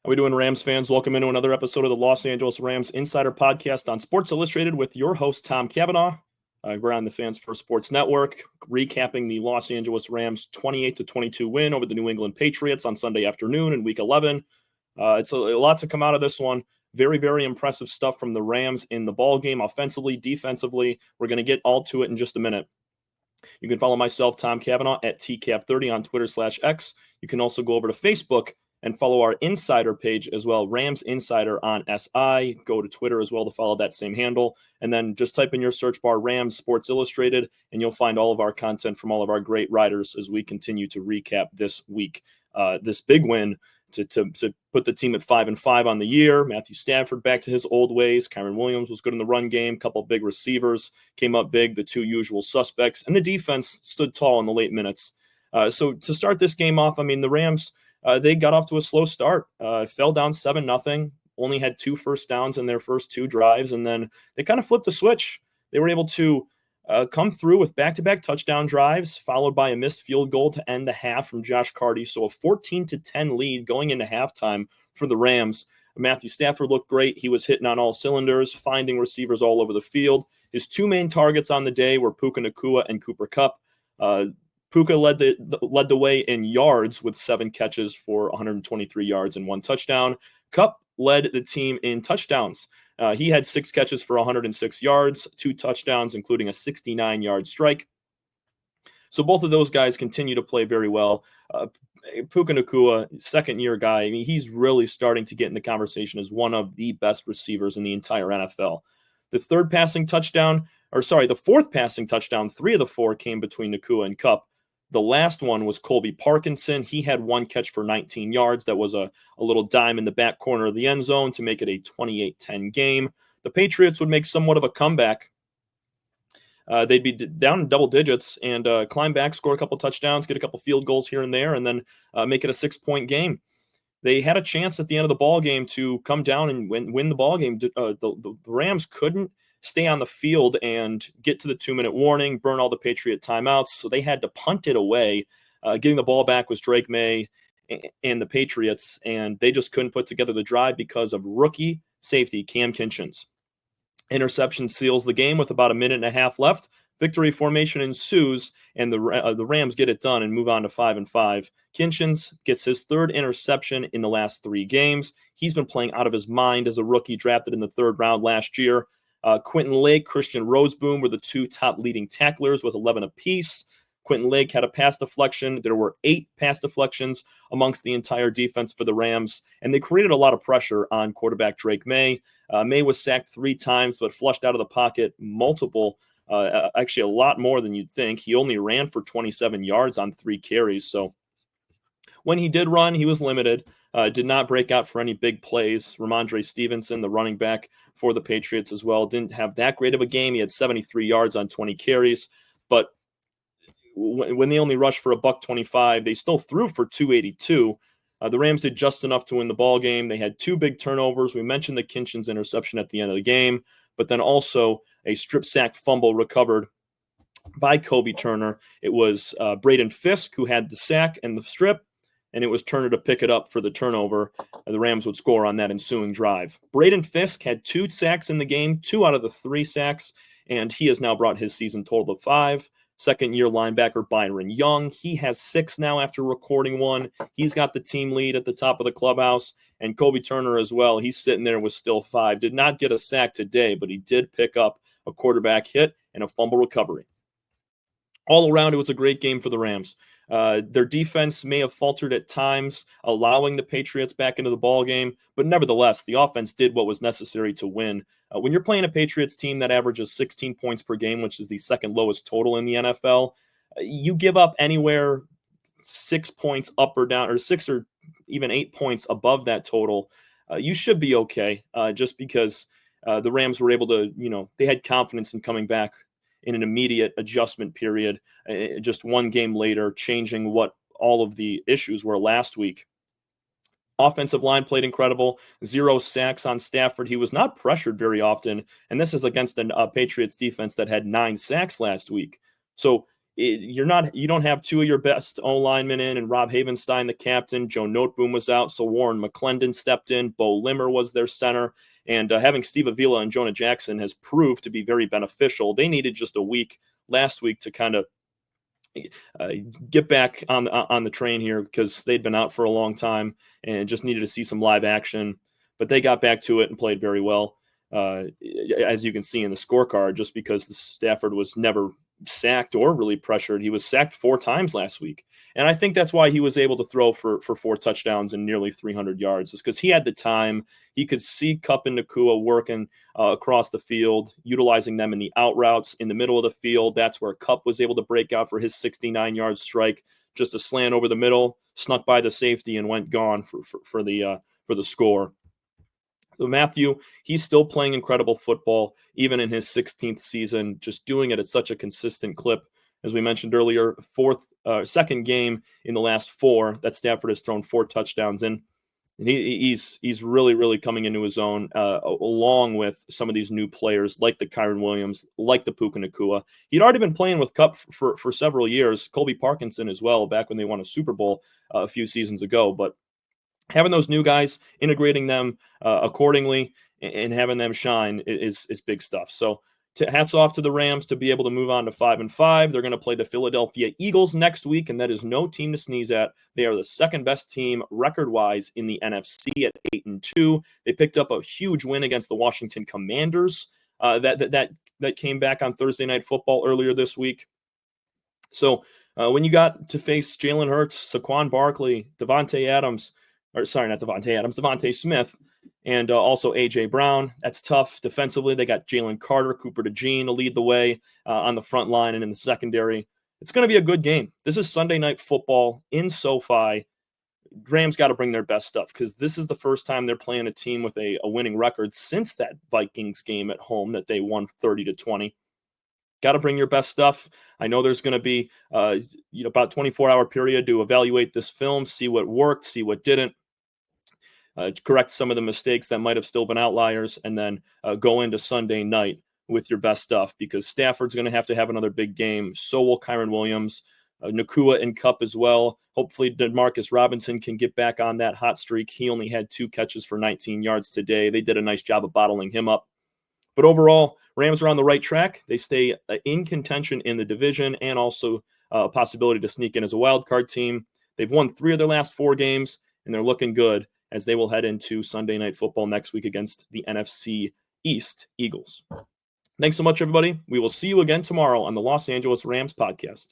How we doing, Rams fans? Welcome into another episode of the Los Angeles Rams Insider Podcast on Sports Illustrated with your host, Tom Cavanaugh. We're on the Fans First Sports Network, recapping the Los Angeles Rams' 28-22 win over the New England Patriots on Sunday afternoon in Week 11. It's a lot to come out of this one. Very, very impressive stuff from the Rams in the ball game, offensively, defensively. We're going to get all to it in just a minute. You can follow myself, Tom Cavanaugh, at TCav30 on Twitter/X. You can also go over to Facebook and follow our insider page as well, Rams Insider on SI. Go to Twitter as well to follow that same handle. And then just type in your search bar Rams Sports Illustrated, and you'll find all of our content from all of our great writers as we continue to recap this week. This big win to put the team at 5-5 on the year. Matthew Stafford back to his old ways. Kyren Williams was good in the run game. Couple big receivers came up big, the two usual suspects. And the defense stood tall in the late minutes. So to start this game off, I mean, the Rams, they got off to a slow start, fell down 7-0, only had 2 first downs in their first 2 drives, and then they kind of flipped the switch. They were able to come through with back-to-back touchdown drives, followed by a missed field goal to end the half from Josh Carty. So a 14-10 lead going into halftime for the Rams. Matthew Stafford looked great. He was hitting on all cylinders, finding receivers all over the field. His 2 main targets on the day were Puka Nacua and Cooper Kupp. Puka led the way in yards with 7 catches for 123 yards and 1 touchdown. Kupp led the team in touchdowns. He had 6 catches for 106 yards, 2 touchdowns, including a 69-yard strike. So both of those guys continue to play very well. Puka Nacua, second-year guy, I mean, he's really starting to get in the conversation as one of the best receivers in the entire NFL. The fourth passing touchdown, 3 of the 4 came between Nacua and Kupp. The last one was Colby Parkinson. He had 1 catch for 19 yards. That was a little dime in the back corner of the end zone to make it a 28-10 game. The Patriots would make somewhat of a comeback. They'd be down in double digits and climb back, score a couple touchdowns, get a couple field goals here and there, and then make it a 6-point game. They had a chance at the end of the ball game to come down and win the ball game. The Rams couldn't stay on the field and get to the 2-minute warning, burn all the Patriot timeouts. So they had to punt it away. Getting the ball back was Drake May and the Patriots, and they just couldn't put together the drive because of rookie safety Cam Kinchens. Interception seals the game with about a minute and a half left. Victory formation ensues, and the Rams get it done and move on to 5-5. Kinchens gets his 3rd interception in the last 3 games. He's been playing out of his mind as a rookie drafted in the 3rd round last year. Quentin Lake, Christian Roseboom were the 2 top leading tacklers with 11 apiece. Quentin Lake had a pass deflection. There were 8 pass deflections amongst the entire defense for the Rams, and they created a lot of pressure on quarterback Drake May. May was sacked 3 times, but flushed out of the pocket multiple, actually a lot more than you'd think. He only ran for 27 yards on 3 carries, so when he did run, he was limited. Did not break out for any big plays. Ramondre Stevenson, the running back for the Patriots as well, didn't have that great of a game. He had 73 yards on 20 carries, but when they only rushed for $125, they still threw for 282. The Rams did just enough to win the ball game. They had 2 big turnovers. We mentioned the Kinchens interception at the end of the game, but then also a strip sack fumble recovered by Kobe Turner. It was Braden Fisk who had the sack and the strip, and it was Turner to pick it up for the turnover. The Rams would score on that ensuing drive. Braden Fisk had 2 sacks in the game, 2 out of the 3 sacks, and he has now brought his season total to 5. Second-year linebacker Byron Young, he has 6 now after recording 1. He's got the team lead at the top of the clubhouse, and Kobe Turner as well. He's sitting there with still 5. Did not get a sack today, but he did pick up a quarterback hit and a fumble recovery. All around, it was a great game for the Rams. Their defense may have faltered at times, allowing the Patriots back into the ball game, but nevertheless, the offense did what was necessary to win. When you're playing a Patriots team that averages 16 points per game, which is the 2nd lowest total in the NFL, you give up anywhere 6 points up or down, or 6 or even 8 points above that total, you should be okay, just because the Rams were able to, they had confidence in coming back in an immediate adjustment period, just 1 game later, changing what all of the issues were last week. Offensive line played incredible. 0 sacks on Stafford. He was not pressured very often, and this is against a Patriots defense that had 9 sacks last week. So you don't have two of your best O linemen in, and Rob Havenstein, the captain. Joe Noteboom was out, so Warren McClendon stepped in. Bo Limmer was their center, and having Steve Avila and Jonah Jackson has proved to be very beneficial. They needed just a week last week to kind of uh, get back on the train here because they'd been out for a long time and just needed to see some live action. But they got back to it and played very well, as you can see in the scorecard. Just because the Stafford was never sacked or really pressured, he was sacked 4 times last week, and I think that's why he was able to throw for 4 touchdowns and nearly 300 yards. Is because he had the time. He could see Kupp and Nakua working across the field, utilizing them in the out routes in the middle of the field. That's where Kupp was able to break out for his 69-yard strike, just a slant over the middle, snuck by the safety, and went gone for the score. So Matthew, he's still playing incredible football, even in his 16th season, just doing it at such a consistent clip. As we mentioned earlier, second game in the last 4 that Stafford has thrown 4 touchdowns in. And he's really, really coming into his own, along with some of these new players like the Kyren Williams, like the Puka Nacua. He'd already been playing with Kupp for several years, Colby Parkinson as well, back when they won a Super Bowl a few seasons ago. But having those new guys, integrating them accordingly, and having them shine is big stuff. So hats off to the Rams to be able to move on to 5-5. They're going to play the Philadelphia Eagles next week, and that is no team to sneeze at. They are the second best team record-wise in the NFC at 8-2. They picked up a huge win against the Washington Commanders that came back on Thursday Night Football earlier this week. So when you got to face Jalen Hurts, Saquon Barkley, Devontae Smith, and also A.J. Brown. That's tough defensively. They got Jalen Carter, Cooper DeJean to lead the way on the front line and in the secondary. It's going to be a good game. This is Sunday Night Football in SoFi. Rams got to bring their best stuff because this is the first time they're playing a team with a winning record since that Vikings game at home that they won 30-20. Got to bring your best stuff. I know there's going to be about 24-hour period to evaluate this film, see what worked, see what didn't. Correct some of the mistakes that might have still been outliers, and then go into Sunday night with your best stuff because Stafford's going to have another big game. So will Kyren Williams, Nacua and Kupp as well. Hopefully DeMarcus Robinson can get back on that hot streak. He only had 2 catches for 19 yards today. They did a nice job of bottling him up. But overall, Rams are on the right track. They stay in contention in the division and also a possibility to sneak in as a wild card team. They've won 3 of their last 4 games, and they're looking good as they will head into Sunday Night Football next week against the NFC East Eagles. Thanks so much, everybody. We will see you again tomorrow on the Los Angeles Rams podcast.